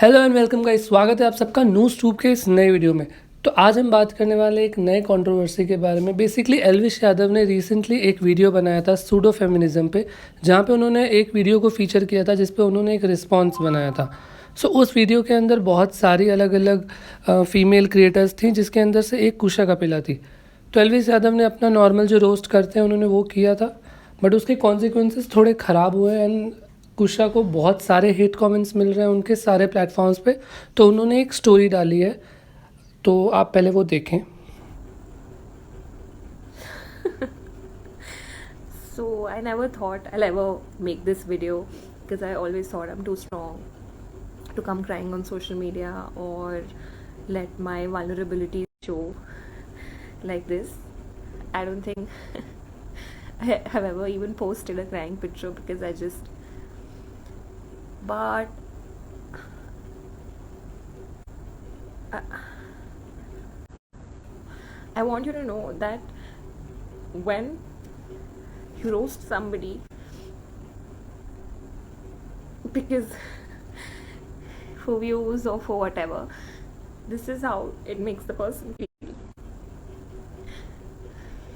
Hello and welcome guys, स्वागत है आप सबका न्यूज़ ट्यूब के इस नए वीडियो में। तो आज हम बात करने वाले एक नए कंट्रोवर्सी के बारे में। बेसिकली एल्विश यादव ने रिसेंटली एक वीडियो बनाया था सूडो फेमिनिज्म पे, जहाँ पे उन्होंने एक वीडियो को फीचर किया था जिस पे उन्होंने एक रिस्पॉन्स बनाया था। सो उस वीडियो के अंदर बहुत सारी अलग अलग फीमेल क्रिएटर्स थी, जिसके अंदर से एक कुशा कपिला थी। तो एल्विश यादव ने अपना नॉर्मल जो रोस्ट करते हैं उन्होंने वो किया था, बट उसके कॉन्सिक्वेंसेस थोड़े ख़राब हुए एंड कुशा को बहुत सारे हेट कमेंट्स मिल रहे हैं उनके सारे प्लेटफॉर्म्स पे। तो उन्होंने एक स्टोरी डाली है, तो आप पहले वो देखें। So I never thought I'll ever make this video because I always thought I'm too strong to come crying on social media or let my vulnerability show like this. I don't think I have ever even posted a crying picture because but I want you to know that when you roast somebody because for views or for whatever, this is how it makes the person feel.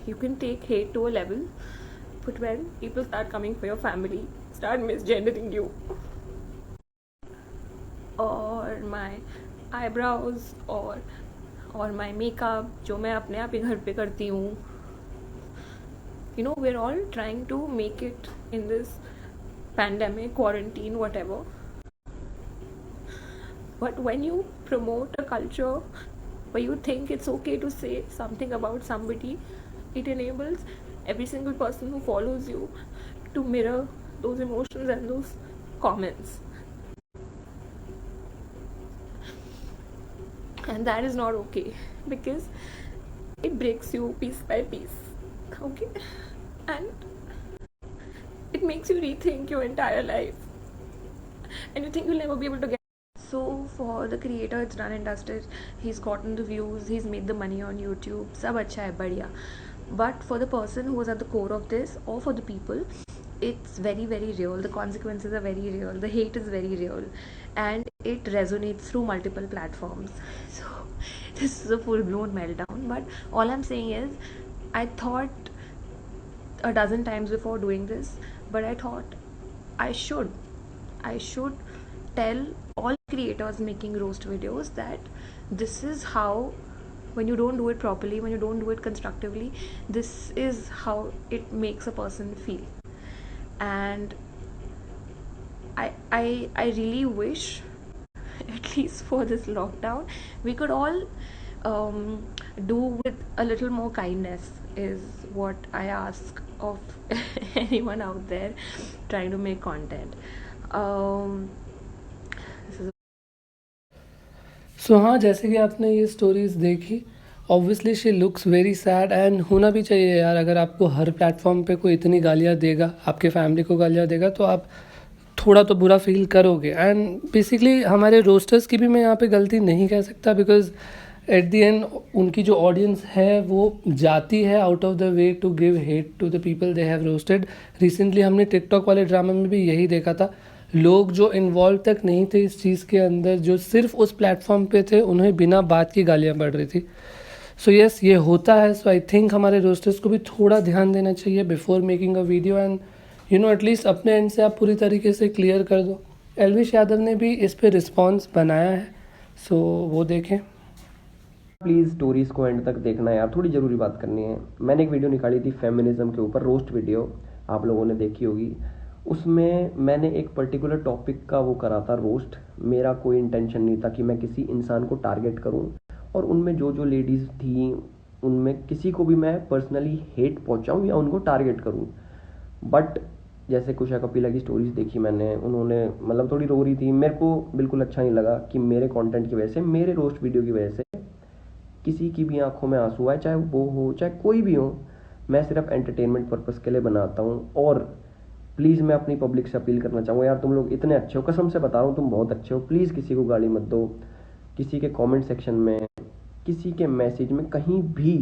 You can take hate to a level, but when people start coming for your family, start misgendering you, or my eyebrows or my makeup जो मैं अपने आप ही घर पे करती हूँ. You know, we're all trying to make it in this pandemic, quarantine, whatever. But when you promote a culture where you think it's okay to say something about somebody, it enables every single person who follows you to mirror those emotions and those comments. And that is not okay because it breaks you piece by piece. Okay? And it makes you rethink your entire life. And you think you'll never be able to get. So for the creator, it's done and dusted. He's gotten the views, he's made the money on YouTube. Sab acha hai, badhiya. But for the person who was at the core of this, or for the people, it's very, very real. The consequences are very real. The hate is very real. And it resonates through multiple platforms. So this is a full-blown meltdown. But all I'm saying is, I thought a dozen times before doing this, but I thought I should tell all creators making roast videos that this is how, when you don't do it properly, when you don't do it constructively, this is how it makes a person feel. And I really wish, at least for this lockdown, we could all do with a little more kindness, is what I ask of anyone out there trying to make content. सो हाँ, जैसे कि आपने ये stories देखी, obviously she looks very sad and होना भी चाहिए यार। अगर आपको हर प्लेटफॉर्म पे कोई इतनी गालियाँ देगा, आपके फैमिली को गालियाँ देगा, तो आप थोड़ा तो बुरा फील करोगे। एंड बेसिकली हमारे रोस्टर्स की भी मैं यहाँ पे गलती नहीं कह सकता, बिकॉज एट द एंड उनकी जो ऑडियंस है वो जाती है out of the way to give hate to the people they have roasted. Recently हमने टिकटॉक वाले ड्रामा में भी यही देखा था। लोग जो इन्वॉल्व तक नहीं थे इस चीज़ के अंदर, जो सिर्फ उस प्लेटफॉर्म पे थे, उन्हें बिना बात की गालियाँ पड़ रही थी। सो यस, ये होता है। सो आई थिंक हमारे रोस्टर्स को भी थोड़ा ध्यान देना चाहिए before making a video, and at least अपने एंड से आप पूरी तरीके से क्लियर कर दो। एल्विश यादव ने भी इस पे रिस्पॉन्स बनाया है, सो वो देखें। प्लीज़ स्टोरीज़ को एंड तक देखना यार, थोड़ी ज़रूरी बात करनी है। मैंने एक वीडियो निकाली थी फेमिनिज्म के ऊपर, रोस्ट वीडियो, आप लोगों ने देखी होगी। उसमें मैंने एक पर्टिकुलर टॉपिक का वो करा था रोस्ट। मेरा कोई इंटेंशन नहीं था कि मैं किसी इंसान को टारगेट करूं, और उनमें जो जो लेडीज़ थी उनमें किसी को भी मैं पर्सनली हेट पहुंचाऊं या उनको टारगेट करूं। बट जैसे कुशा कपिला की स्टोरीज देखी मैंने, उन्होंने मतलब थोड़ी रो रही थी। मेरे को बिल्कुल अच्छा नहीं लगा कि मेरे कंटेंट की वजह से, मेरे रोस्ट वीडियो की वजह से किसी की भी आंखों में आंसू आए, चाहे वो हो चाहे कोई भी हो। मैं सिर्फ एंटरटेनमेंट पर्पस के लिए बनाता हूँ। और प्लीज़ मैं अपनी पब्लिक से अपील करना चाहूँगा, यार तुम लोग इतने अच्छे हो, कसम से बता रहा हूँ तुम बहुत अच्छे हो। प्लीज़ किसी को गाली मत दो, किसी के कमेंट सेक्शन में, किसी के मैसेज में, कहीं भी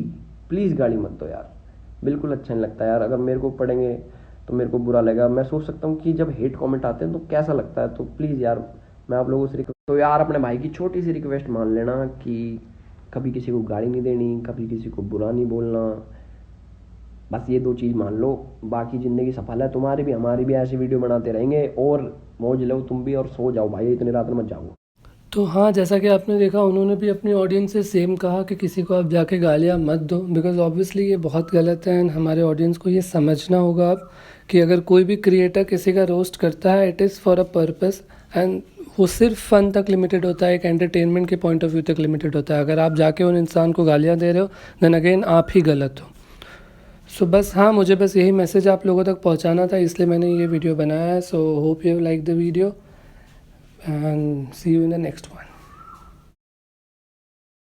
प्लीज़ गाली मत दो यार। बिल्कुल अच्छा नहीं लगता यार। अगर मेरे को पढ़ेंगे तो मेरे को बुरा लगेगा। मैं सोच सकता हूँ कि जब हेट कमेंट आते हैं तो कैसा लगता है। तो प्लीज़ यार, मैं आप लोगों से तो यार अपने भाई की छोटी सी रिक्वेस्ट मान लेना कि कभी किसी को गाली नहीं देनी, कभी किसी को बुरा नहीं बोलना, बस ये 2 चीज़ मान लो, बाकी ज़िंदगी सफल है तुम्हारी भी हमारी भी, ऐसी वीडियो बनाते रहेंगे और मौज लो तुम भी, और सो जाओ भाई, इतनी रात में मत जाओ। तो हाँ, जैसा कि आपने देखा उन्होंने भी अपनी ऑडियंस से सेम कहा कि किसी को आप जाके गालियाँ मत दो, बिकॉज़ ऑब्वियसली ये बहुत गलत है एंड हमारे ऑडियंस को ये समझना होगा अब कि अगर कोई भी क्रिएटर किसी का रोस्ट करता है it is for a purpose and वो सिर्फ फ़न तक लिमिटेड होता है, एक एंटरटेनमेंट के पॉइंट ऑफ व्यू तक लिमिटेड होता है। अगर आप जाके उन इंसान को गालियाँ दे रहे हो देन अगेन आप ही गलत हो। सो बस हाँ, मुझे बस यही मैसेज आप लोगों तक पहुंचाना था, इसलिए मैंने ये वीडियो बनाया है। So hope you like the video and see you in the next one.